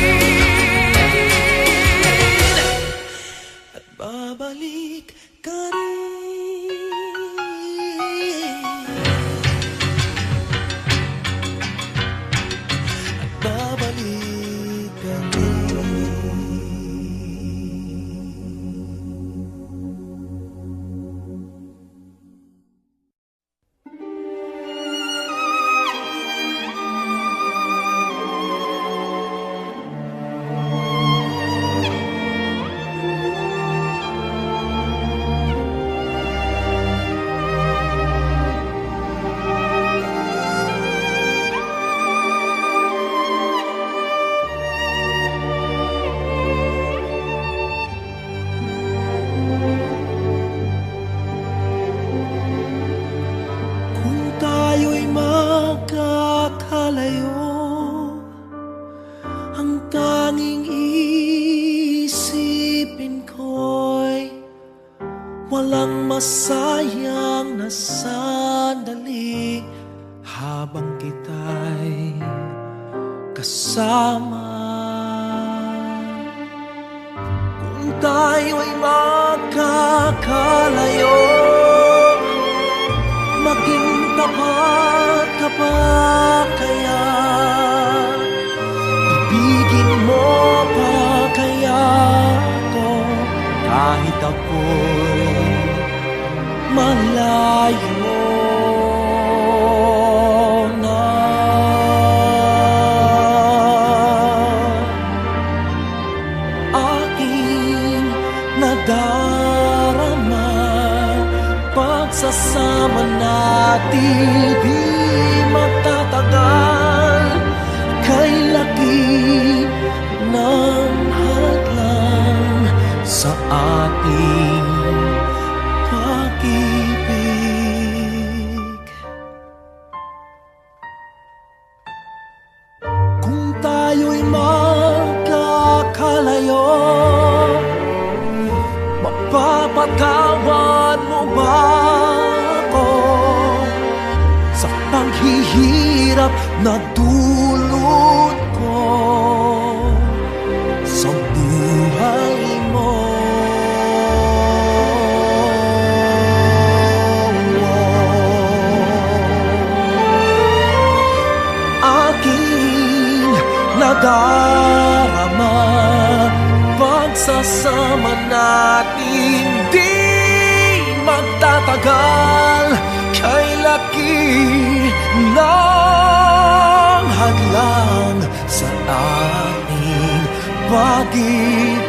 [SPEAKER 1] at babalik ka rin. Babalik ka Kung tayo'y magkakalayo, ang tanging isipin ko'y walang masayang na sandali habang kita'y kasama. Kung tayo'y magkakalayo, maging tapat ka pa kaya? Ibigin mo pa kaya ako kahit ako'y malayo na? Aking nadarama, pagsasama natin di magtatagal. Kay laki ng hadlang sa ating pag-ibig. Kung tayo'y magkakalayo, mapapatawad mo ba ako sa paghihirap na dulot ko sa buhay mo? Aking nadarama, pagsasama natin di magtatagal. Kay laki ng hadlang sa ating pag-ibig.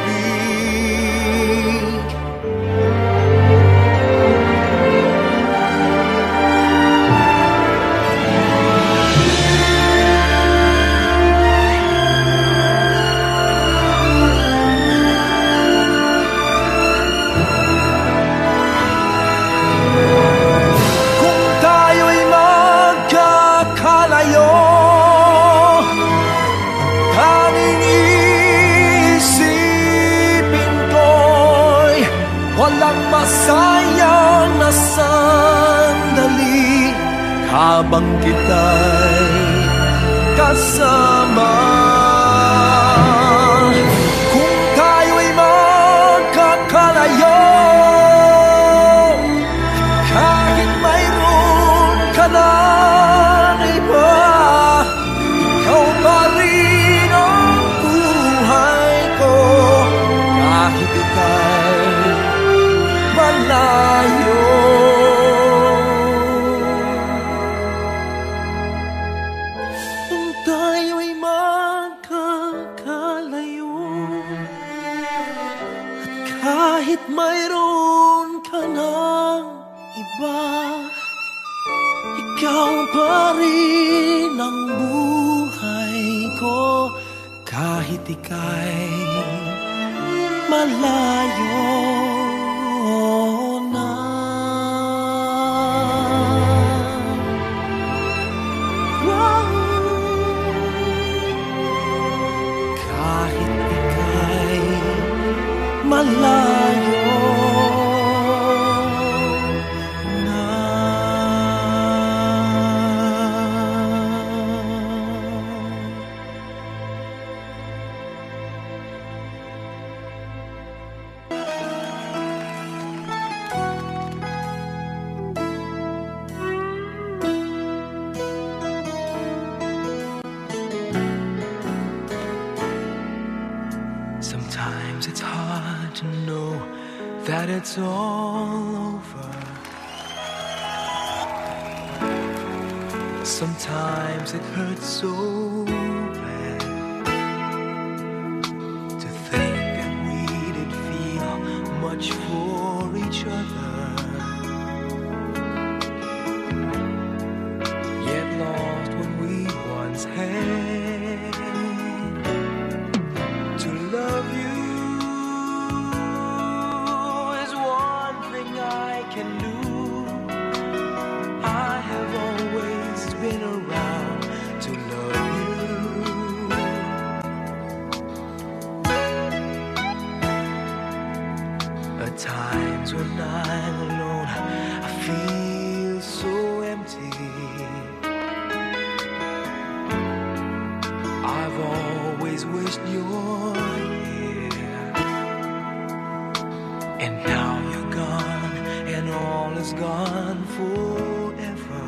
[SPEAKER 1] habang kita'y kasama. Kung tayo'y magkakalayo, kahit mayroon ka ng iba, ikaw pa rin ang buhay ko, kahit ika'y malayo. Kung tayo'y magkakalayo, at kahit mayroon ka ng iba, ikaw pa rin ang buhay ko, kahit ika'y malayo na. Wow. Kahit ika'y malayo na. Sometimes it's hard to know that it's all over. Sometimes it hurts so bad to think that we did feel much for each other, yet lost what we once had. To love you is one thing I can do. I have always been around to love you. At times when I'm alone, I feel so empty. I've always wished you're here, and now you're gone, and all is gone forever.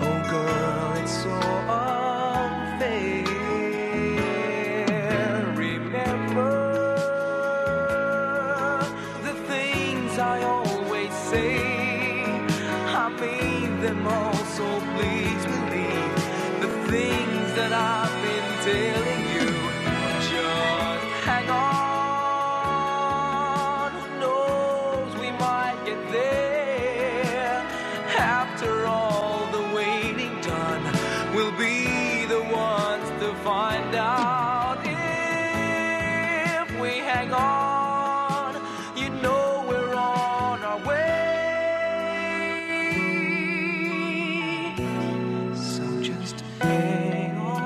[SPEAKER 1] Oh girl, it's so unfair. Remember the things I always say, I mean them all, so please believe the things that I've been telling you. Just hang on, who knows, we might get there. After all the waiting done, we'll be the ones to find out. If we hang on, you know we're on our way. So just hang on.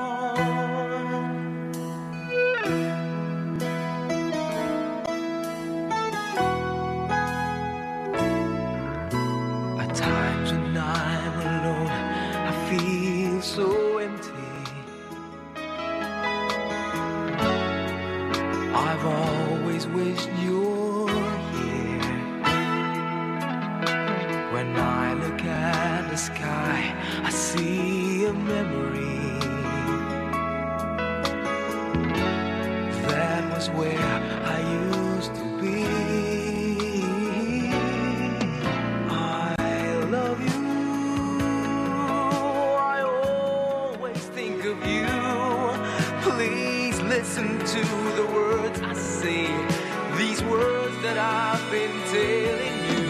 [SPEAKER 1] At times when I'm alone, I feel so empty. I've always wished you're here. When I look at the sky, I see a memory. That was where I used to be. I love you. I always think of you. Please listen to the words I say, these words that I've been telling you.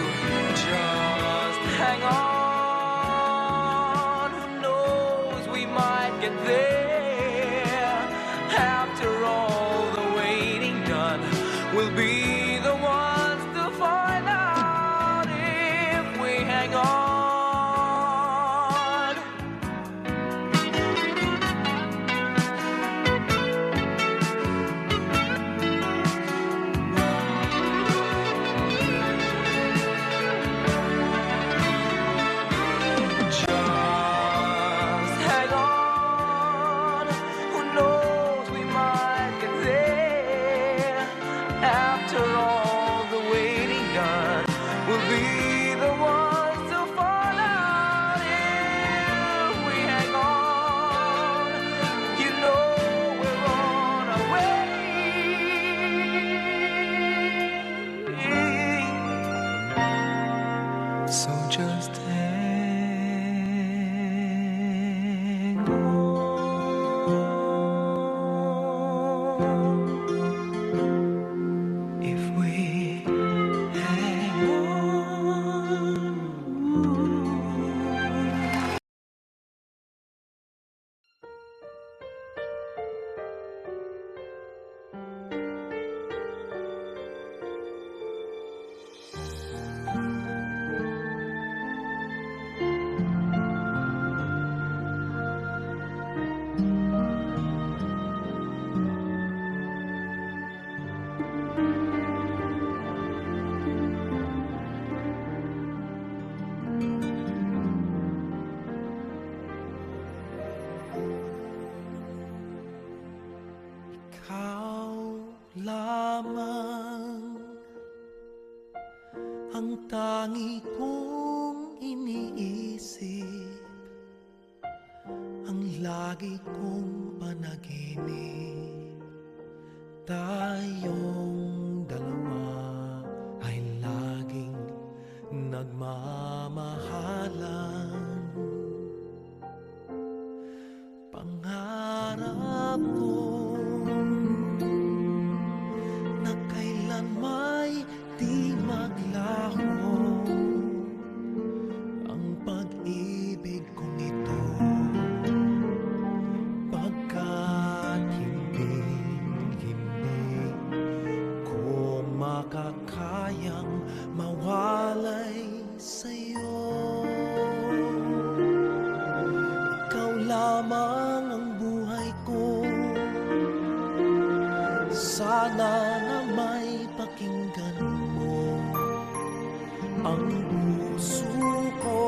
[SPEAKER 1] Just hang on, who knows, we might get there. After all the waiting done, we'll be the ones to find out if we hang on. just hang on. If we hang on. Ikaw lamang ang tangi kong iniisip, ang lagi kong panaginip. Tayong dalawa ay laging nagmamahalan. Pangarap ko na kailan may di maglaho ang pag-ibig kong ito, pagkat hindi ko makakayang mawalay sa'yo. Ikaw lamang ang buhay ko, sana na may pakinggan mo ang puso ko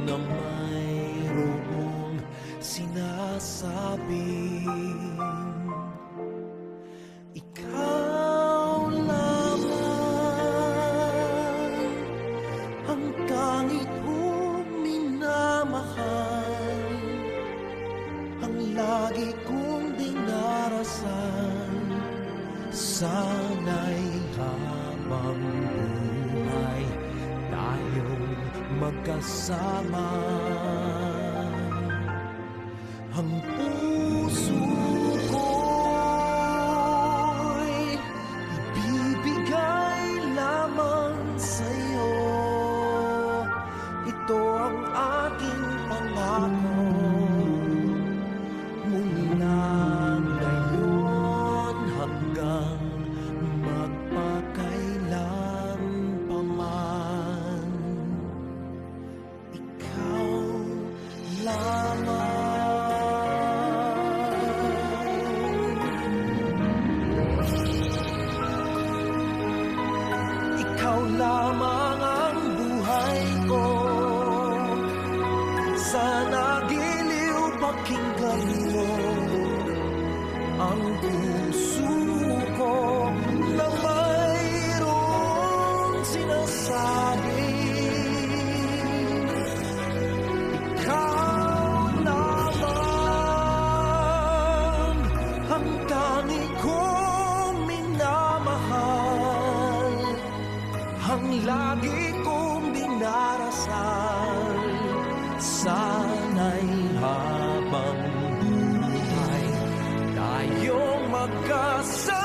[SPEAKER 1] na mayroong sinasabing ikaw lamang ang tanging kong minamahal, ang lagi kong dinarasal. Sana'y habang buhay tayong magkasama. Ang puso ko'y ibibigay lamang sa'yo. Ito ang aking pangako mula ngayon hanggang magpakailan paman. Ikaw lamang. Ikaw lamang ang buhay ko, sana giliw pakinggan mo ang puso ko na mayroong sinasabi. Ikaw lamang ang tanging kong minamahal, ang lagi kong dinarasal. Sana'y habang buhay tayong magkasama.